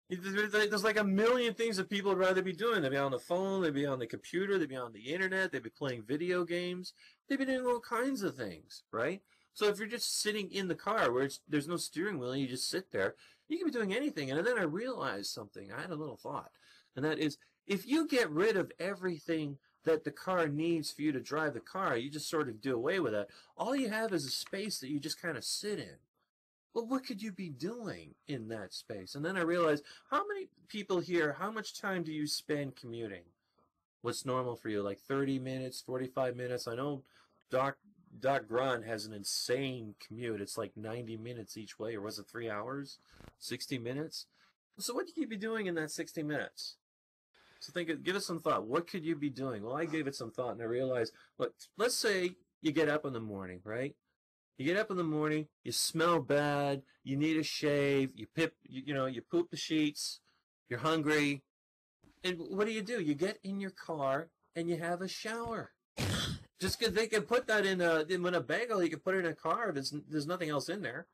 C: There's like a million things that people would rather be doing. They'd be on the phone, they'd be on the computer, they'd be on the internet, they'd be playing video games, they'd be doing all kinds of things, right? So if you're just sitting in the car where there's no steering wheel and you just sit there, you can be doing anything. And then I realized something. I had a little thought. And that is, if you get rid of everything that the car needs for you to drive the car, you just sort of do away with it, all you have is a space that you just kind of sit in. Well, what could you be doing in that space? And then I realized, how many people here, how much time do you spend commuting? What's normal for you? Like 30 minutes, 45 minutes? I know Doc Grunt has an insane commute. It's like 90 minutes each way, or was it 3 hours? 60 minutes? So what could you be doing in that 60 minutes? So give us some thought. What could you be doing? Well, I gave it some thought, and I realized, look, let's say you get up in the morning, right? You get up in the morning, you smell bad, you need a shave, you poop the sheets, you're hungry, and what do? You get in your car and you have a shower. Just because they can put that in a bagel, you can put it in a car. There's nothing else in there.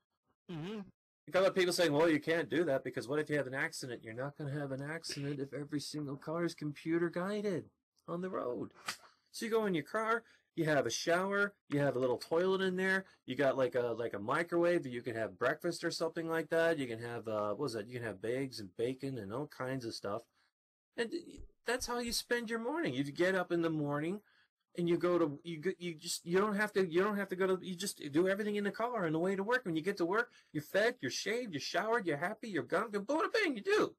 C: Mm-hmm. A couple of people saying, well, you can't do that because what if you have an accident? You're not going to have an accident if every single car is computer guided on the road. So you go in your car, you have a shower, you have a little toilet in there, you got like a microwave, you can have breakfast or something like that. You can have you can have eggs and bacon and all kinds of stuff. And that's how you spend your morning. You get up in the morning and you don't have to go to, you just do everything in the car on the way to work. When you get to work, you're fed, you're shaved, you're showered, you're happy, you're gone, boom, bang, you do.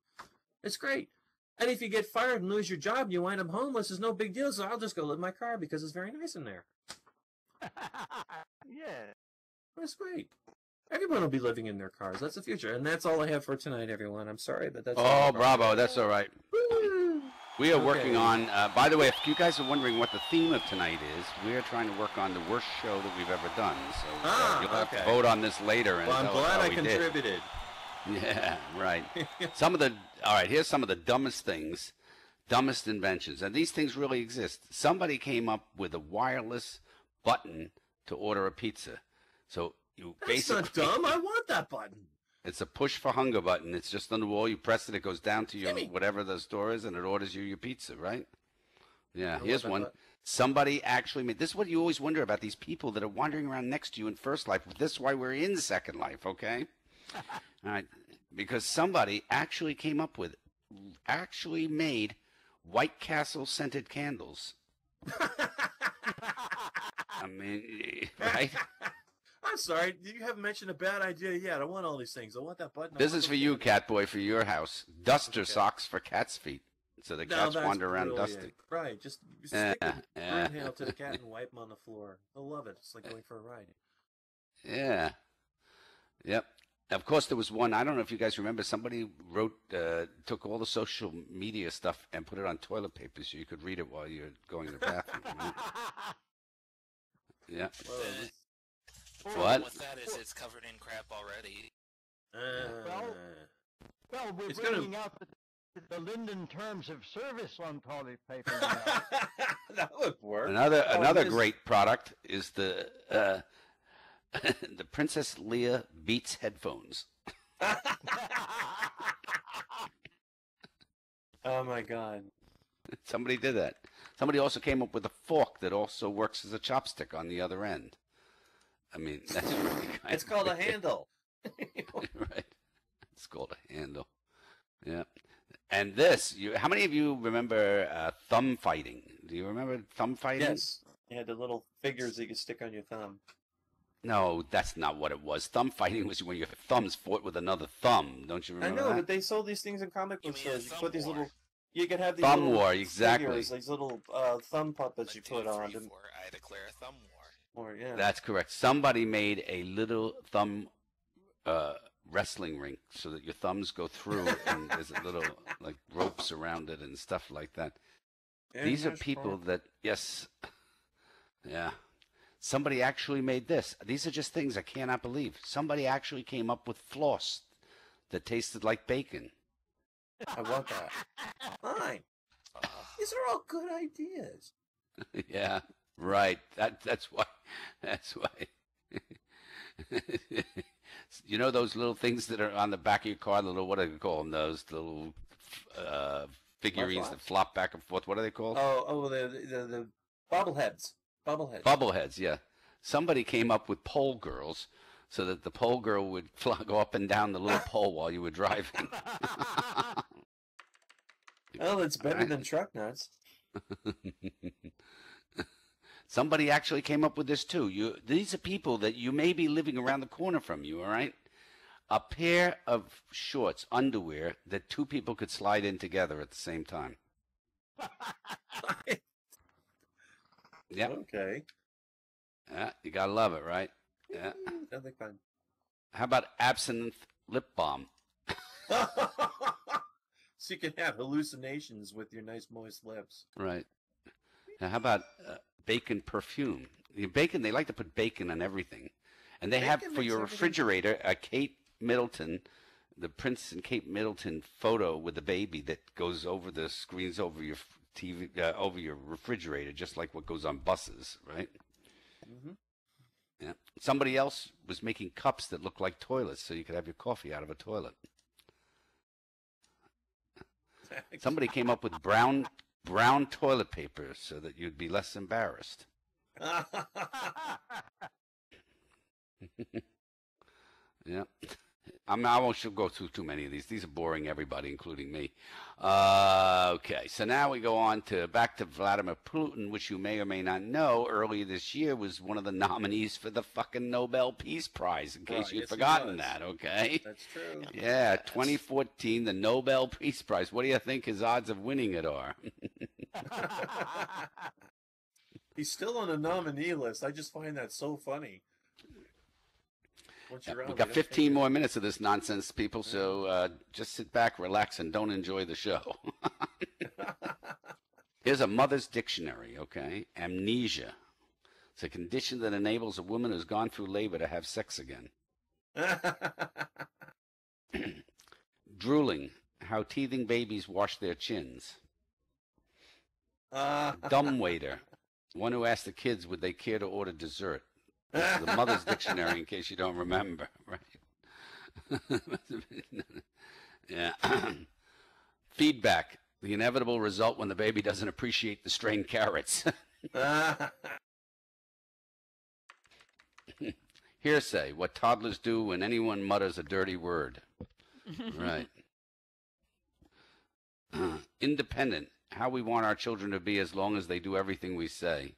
C: It's great. And if you get fired and lose your job and you wind up homeless, it's no big deal, so I'll just go live in my car because it's very nice in there.
H: Yeah.
C: That's great. Everyone will be living in their cars. That's the future. And that's all I have for tonight, everyone. I'm sorry, but that's
A: Oh, bravo. That's all right.
C: Woo!
A: We are working on, by the way, if you guys are wondering what the theme of tonight is, we are trying to work on the worst show that we've ever done. So you'll have to vote on this later. And
C: well, I'm
A: tell us
C: glad
A: how
C: I
A: we
C: contributed.
A: Did. Yeah, right. All right, here's some of the dumbest things, dumbest inventions. And these things really exist. Somebody came up with a wireless button to order a pizza. So You
C: That's
A: basically
C: not dumb. I want that button.
A: It's a push for hunger button. It's just on the wall. You press it. It goes down to your
C: Gimme.
A: whatever the store is, and it orders you your pizza. Right? Yeah.
C: I
A: Here's
C: want that
A: one.
C: button.
A: Somebody actually made. This is what you always wonder about these people that are wandering around next to you in First Life. This is why we're in Second Life. Okay. All right. Because somebody actually came up with, actually made White Castle scented candles. I mean, right?
C: I'm sorry. You haven't mentioned a bad idea yet. I want all these things. I want that button.
A: This is for you, Catboy, for your house. Duster socks for cats' feet, so the cats
C: that's
A: wander around
C: brilliant.
A: dusty.
C: Right. Just stick the
A: yeah.
C: broom handle to the cat and wipe them on the floor. They'll love it. It's like going for a ride.
A: Yeah. Yep. Of course, there was one. I don't know if you guys remember. Somebody wrote, took all the social media stuff and put it on toilet paper so you could read it while you're going to the bathroom. Right? Yeah. What?
E: With that is it's covered in crap already.
H: Well, we're
C: It's gonna-
H: bringing out the Linden terms of service on toilet paper now.
C: That would work.
A: Another
C: this-
A: great product is the the Princess Leia Beats headphones.
C: Oh my god.
A: Somebody did that. Somebody also came up with a fork that also works as a chopstick on the other end. I mean, that's really kind
C: It's
A: of
C: called a
A: weird.
C: handle.
A: Right. It's called a handle. Yeah. And this, how many of you remember thumb fighting? Do you remember thumb fighting?
C: Yes. You had the little figures that you could stick on your thumb.
A: No, that's not what it was. Thumb fighting was when your thumbs fought with another thumb. Don't you
C: I
A: remember
C: know,
A: that?
C: but they sold these things in comic
E: You
C: book
E: mean a
C: stores. You
E: thumb
C: put these
E: war?
C: little. You could have these
A: Thumb
C: little
A: war, exactly.
C: figures, these little thumb puppets you put on. And,
E: I declare a thumb war.
C: or yeah.
A: That's correct. Somebody made a little thumb wrestling rink so that your thumbs go through and there's a little like ropes around it and stuff like that. These are people that, yes, yeah. Somebody actually made this. These are just things I cannot believe. Somebody actually came up with floss that tasted like bacon.
C: I want that. Fine. These are all good ideas.
A: Yeah, right. That's why. That's why. You know those little things that are on the back of your car? The little, what do they call them? Those little figurines that flop back and forth. What are they called?
C: The bobbleheads.
A: Bubbleheads. Yeah. Somebody came up with pole girls so that the pole girl would go up and down the little pole while you were driving.
C: Well, it's better
A: Right.
C: than truck nuts.
A: Somebody actually came up with this too. These are people that you may be living around the corner from you, all right? A pair of shorts, underwear, that two people could slide in together at the same time. Yep.
C: Okay.
A: Yeah, you gotta love it, right? Yeah.
C: Nothing fun.
A: How about absinthe lip balm?
C: So you can have hallucinations with your nice moist lips.
A: Right. Now, how about bacon perfume? Bacon, they like to put bacon on everything. And they have
C: Bacon
A: for
C: makes
A: your
C: everything-
A: refrigerator a Kate Middleton, the Prince and Kate Middleton photo with the baby that goes over the screens over your TV, over your refrigerator, just like what goes on buses, right?
C: Mhm.
A: Yeah. Somebody else was making cups that look like toilets so you could have your coffee out of a toilet. Somebody came up with brown toilet paper so that you'd be less embarrassed. Yeah. I won't go through too many of these. These are boring, everybody, including me. Okay, so now we go on back to Vladimir Putin, which you may or may not know, earlier this year was one of the nominees for the fucking Nobel Peace Prize, in case
C: Right,
A: you'd
C: yes, he
A: forgotten
C: was.
A: that, okay?
C: That's true.
A: Yeah, 2014, the Nobel Peace Prize. What do you think his odds of winning it are?
C: He's still on the nominee list. I just find that so funny. Once you're
A: We've
C: on,
A: got
C: we
A: 15 more minutes of this nonsense, people, so just sit back, relax, and don't enjoy the show. Here's a mother's dictionary, okay? Amnesia. It's a condition that enables a woman who's gone through labor to have sex again. Drooling. How teething babies wash their chins. Dumbwaiter. One who asked the kids would they care to order dessert. This is the Mother's Dictionary, in case you don't remember, right? Yeah. Feedback: the inevitable result when the baby doesn't appreciate the strained carrots. Hearsay: what toddlers do when anyone mutters a dirty word. Right. Independent: how we want our children to be as long as they do everything we say.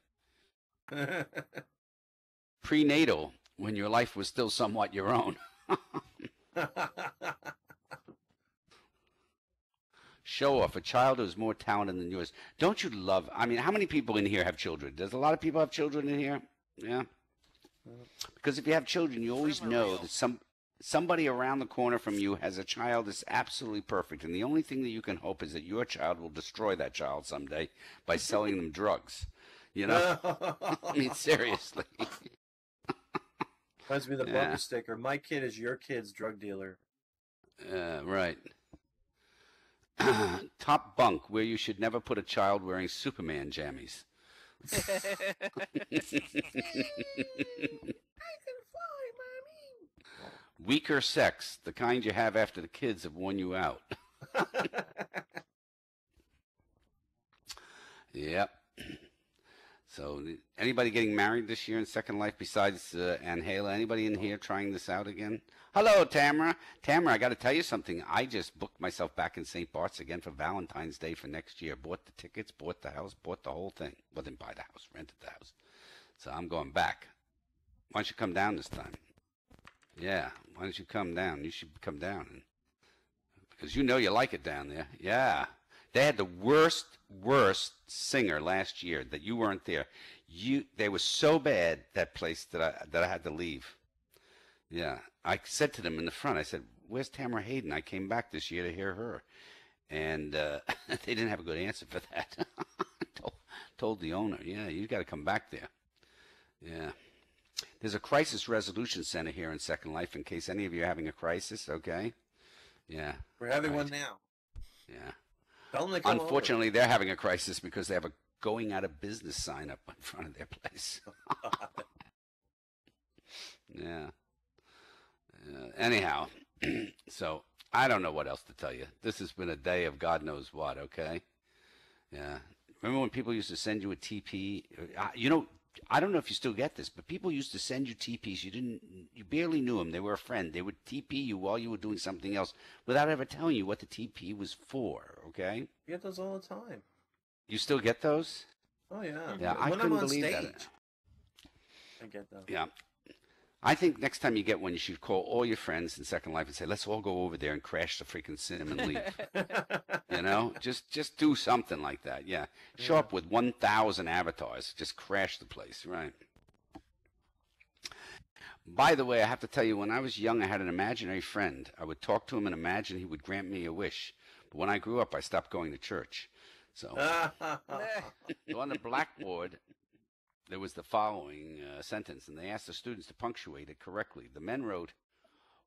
A: Prenatal: when your life was still somewhat your own. Show off: a child who's more talented than yours. Don't you love, I mean, how many people in here have children? Does a lot of people have children in here? Yeah. Because if you have children, you always know that somebody around the corner from you has a child that's absolutely perfect. And the only thing that you can hope is that your child will destroy that child someday by selling them drugs. You know? I mean, seriously.
C: Reminds me of the bumper sticker. My kid is your kid's drug dealer.
A: Right. Top bunk: where you should never put a child wearing Superman jammies.
C: I can fly, Mommy.
A: Weaker sex: the kind you have after the kids have worn you out. Yep. So, anybody getting married this year in Second Life besides Angela? Anybody in here trying this out again? Hello, Tamara. Tamara, I got to tell you something. I just booked myself back in St. Bart's again for Valentine's Day for next year. Bought the tickets, bought the house, bought the whole thing. Well, didn't buy the house, rented the house. So I'm going back. Why don't you come down this time? Yeah, why don't you come down? You should come down. Because you know you like it down there. Yeah. They had the worst singer last year that you weren't there. They were so bad, that place, that I had to leave. Yeah. I said to them in the front, I said, where's Tamara Hayden? I came back this year to hear her. And they didn't have a good answer for that. Told the owner, yeah, you got to come back there. Yeah. There's a crisis resolution center here in Second Life in case any of you are having a crisis, okay? Yeah.
C: We're having one now.
A: Yeah.
C: Tell them to come
A: Unfortunately, they're having a crisis because they have a going out of business sign up in front of their place. Yeah. Anyhow, so I don't know what else to tell you. This has been a day of God knows what, okay? Yeah. Remember when people used to send you a TP? You know, I don't know if you still get this, but people used to send you TPs. You barely knew them. They were a friend. They would TP you while you were doing something else without ever telling you what the TP was for, okay?
C: You get those all the time.
A: You still get those?
C: Oh, yeah.
A: Yeah, I
C: when
A: couldn't
C: I'm on
A: believe
C: stage,
A: that.
C: I get them.
A: Yeah. I think next time you get one, you should call all your friends in Second Life and say, let's all go over there and crash the freaking sim and leave. You know? Just do something like that, yeah. Show up with 1,000 avatars. Just crash the place, right? By the way, I have to tell you, when I was young, I had an imaginary friend. I would talk to him and imagine he would grant me a wish. But when I grew up, I stopped going to church. So on the blackboard, there was the following sentence, and they asked the students to punctuate it correctly. The men wrote,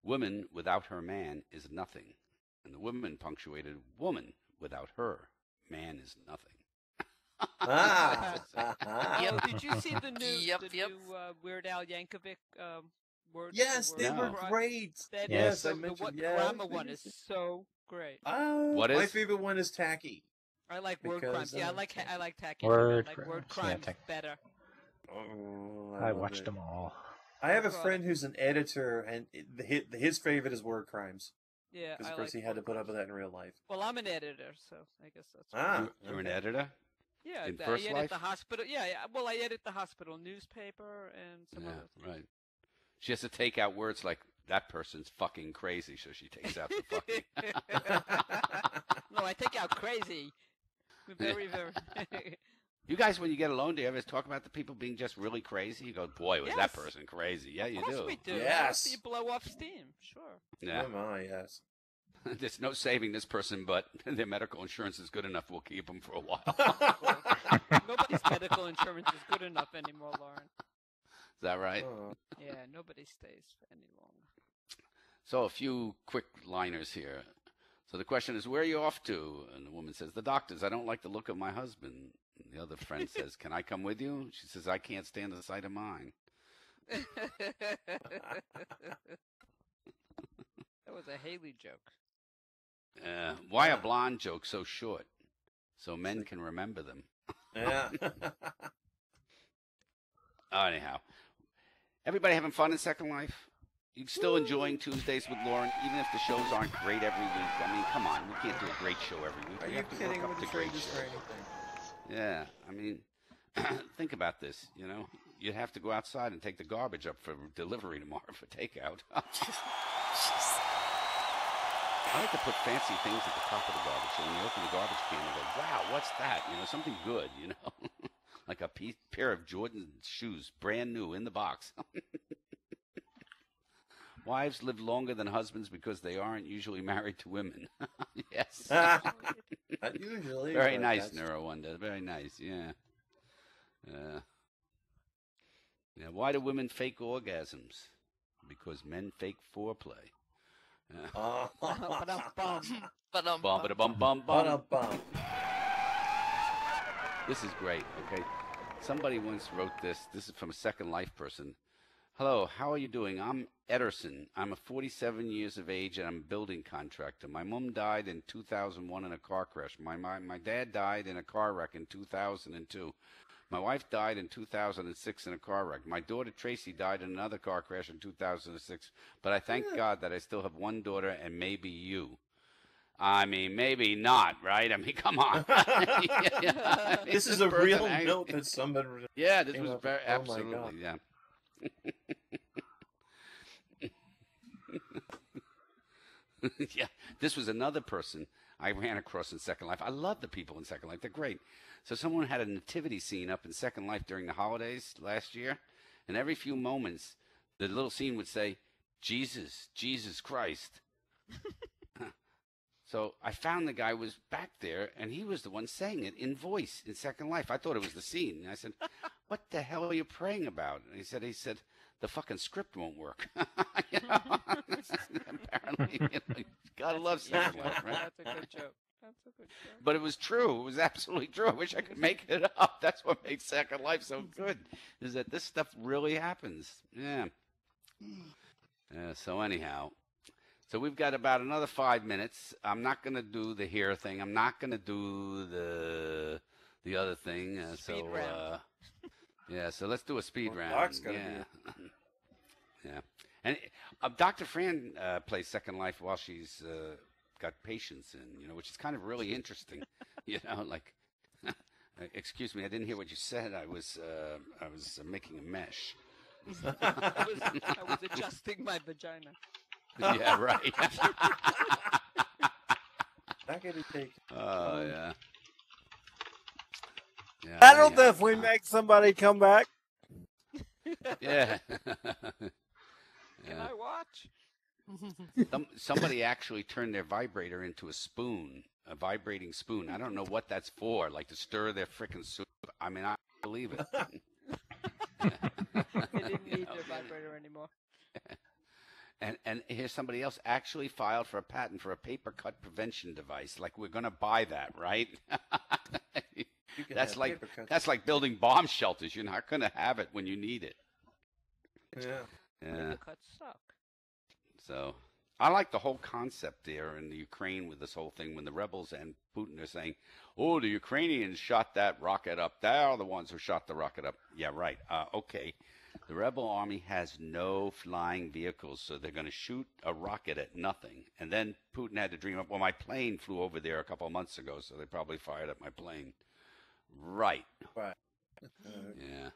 A: woman without her man is nothing. And the women punctuated, woman without her man is nothing.
F: Yo, did you see the new Weird Al Yankovic words?
C: Yes, they were great.
F: That
C: yes,
F: so
C: I mentioned
F: the grammar one is so great.
A: What is?
C: My favorite one is tacky.
F: I like word crimes. Yeah, I like tacky.
I: Word
F: I like word crimes better.
C: Oh,
I: I watched them all.
C: I have a friend who's an editor, and his favorite is word crimes.
F: Yeah,
C: because of course he had to put up with that in real life.
F: Well, I'm an editor, so I guess that's.
A: You're an editor?
F: Yeah,
A: in
F: I
A: First
F: edit
A: Life?
F: the hospital. Yeah. Well, I edit the hospital newspaper and some other things.
A: Right. She has to take out words like that person's fucking crazy, so she takes out the fucking.
F: No, I take out crazy. Very.
A: You guys, when you get alone, do you ever talk about the people being just really crazy? You go, boy, was that person crazy? Yeah, you do.
F: Of course we do.
C: Yes.
F: You blow off steam. Sure.
A: Yeah.
C: Oh my, yes.
A: There's no saving this person, but their medical insurance is good enough. We'll keep them for a while.
F: Nobody's medical insurance is good enough anymore, Lauren.
A: Is that right?
F: Yeah, nobody stays any longer.
A: So a few quick liners here. So the question is, where are you off to? And the woman says, the doctor's. I don't like the look of my husband. And the other friend says, can I come with you? She says, I can't stand the sight of mine.
F: That was a Haley joke.
A: Why are blonde jokes so short? So men can remember them.
C: Yeah.
A: Anyhow, everybody having fun in Second Life? You still enjoying Tuesdays with Lauren, even if the shows aren't great every week? I mean, come on, we can't do a great show every week.
C: Are
A: We
C: you
A: have to
C: kidding?
A: work up
C: Would
A: to
C: trade
A: great
C: this for
A: shows.
C: anything?
A: Yeah, I mean, think about this. You know, you'd have to go outside and take the garbage up for delivery tomorrow for takeout. I like to put fancy things at the top of the garbage, so when you open the garbage can, you go, "Wow, what's that?" You know, something good. You know, like a pair of Jordan shoes, brand new in the box. Wives live longer than husbands because they aren't usually married to women. Yes.
C: Not usually.
A: Very
C: but
A: nice,
C: that's-
A: Neuro Wonder. Very nice. Yeah. Yeah. Why do women fake orgasms? Because men fake foreplay.
F: Ba-dum-bum.
A: Bum, bum, bum, bum.
C: Ba-dum-bum.
A: This is great. Okay. Somebody once wrote this. This is from a Second Life person. Hello, how are you doing? I'm Ederson. I'm a 47 years of age and I'm a building contractor. My mom died in 2001 in a car crash. My dad died in a car wreck in 2002. My wife died in 2006 in a car wreck. My daughter Tracy died in another car crash in 2006. But I thank God that I still have one daughter and maybe you. I mean, maybe not, right? I mean, come on. Yeah.
C: This is a real note that somebody.
A: Yeah, this
C: came
A: was
C: up
A: very
C: with. Oh my
A: absolutely,
C: God.
A: yeah. Yeah, this was another person I ran across in Second Life. I love the people in Second Life. They're great. So someone had a nativity scene up in Second Life during the holidays last year, and every few moments, the little scene would say, Jesus, Jesus Christ. So I found the guy was back there, and he was the one saying it in voice in Second Life. I thought it was the scene. And I said, what the hell are you praying about? And he said, the fucking script won't work. You know? Apparently, you gotta love Second Life, right?
F: That's a good joke. That's a good joke.
A: But it was true. It was absolutely true. I wish I could make it up. That's what makes Second Life so good, is that this stuff really happens. Yeah. So anyhow, so we've got about another 5 minutes. I'm not going to do the hair thing. I'm not going to do the other thing.
F: Speed round.
A: Yeah, so let's do a speed
C: Well,
A: round.
C: Doc's gotta
A: Yeah. Yeah. And Dr. Fran plays Second Life while she's got patients in, you know, which is kind of really interesting. You know, like, excuse me, I didn't hear what you said. I was making a mesh.
F: I was adjusting my vagina.
A: Yeah, right.
C: That could be taken.
A: Oh, yeah. Yeah,
I: I don't
A: anyhow,
I: know if we make somebody come back.
A: Yeah.
F: Can I watch?
A: Somebody actually turned their vibrator into a spoon, a vibrating spoon. I don't know what that's for, like to stir their frickin' soup. I mean, I believe it.
F: They didn't need their vibrator anymore.
A: And here's somebody else actually filed for a patent for a paper cut prevention device. Like, we're going to buy that, right? That's like building bomb shelters. You're not going to have it when you need it.
C: Yeah.
A: Yeah.
F: The cuts suck.
A: So I like the whole concept there in the Ukraine with this whole thing when the rebels and Putin are saying, oh, the Ukrainians shot that rocket up. They're the ones who shot the rocket up. Yeah, right. Okay. The rebel army has no flying vehicles, so they're going to shoot a rocket at nothing. And then Putin had to dream up, well, my plane flew over there a couple of months ago, so they probably fired at my plane. Right.
C: Right.
A: Yeah.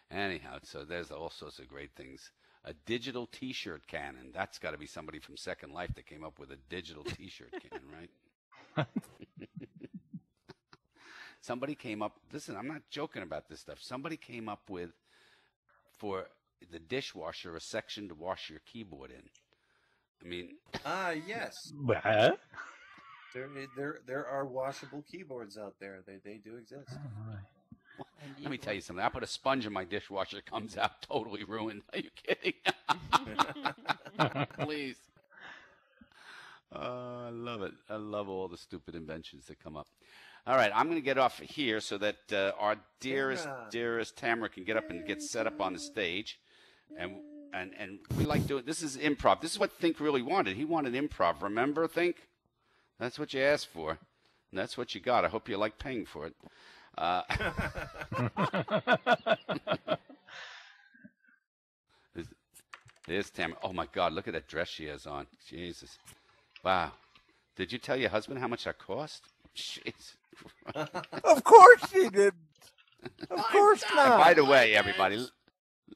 A: Anyhow, so there's all sorts of great things. A digital T-shirt cannon. That's got to be somebody from Second Life that came up with a digital T-shirt cannon, right? Somebody came up, listen, I'm not joking about this stuff. Somebody came up with, for the dishwasher, a section to wash your keyboard in. I mean...
C: Yes.
I: What?
C: There are washable keyboards out there. They do exist.
A: Let me tell you something. I put a sponge in my dishwasher, it comes out totally ruined. Are you kidding? Please. I love it. I love all the stupid inventions that come up. All right, I'm going to get off here so that our dearest Tamara can get up and get set up on the stage. And we like doing, this is improv. This is what Think really wanted. He wanted improv. Remember, Think? That's what you asked for. And that's what you got. I hope you like paying for it. There's Tamara. Oh, my God. Look at that dress she has on. Jesus. Wow. Did you tell your husband how much that cost? Jeez.
I: Of course she didn't. Of course not.
A: And by the way, everybody,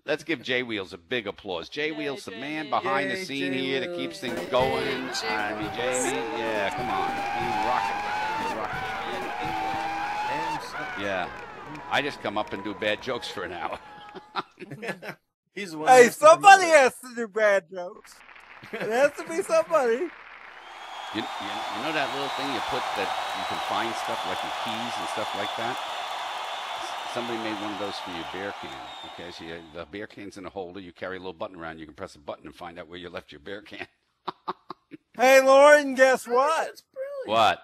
A: let's give Jay Wheels a big applause. Jay Wheels, the man behind the scene here that keeps things going. I mean, Jamie, yeah, come on. He's rocking. Yeah. I just come up and do bad jokes for an hour.
C: He's the one.
I: Hey, somebody has to do bad jokes. It has to be somebody.
A: You know that little thing you put that you can find stuff like your keys and stuff like that? Somebody made one of those for your beer can. Okay, so the beer can's in a holder. You carry a little button around. You can press a button and find out where you left your beer can.
I: Hey, Lauren, guess what?
C: That's brilliant.
A: What?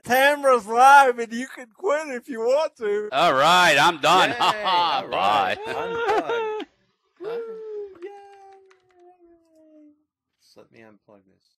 I: Tamara's live, and you can quit if you want to.
A: All right, I'm done.
C: Yay, all
A: Bye.
C: right. Unplug. Just let me unplug this.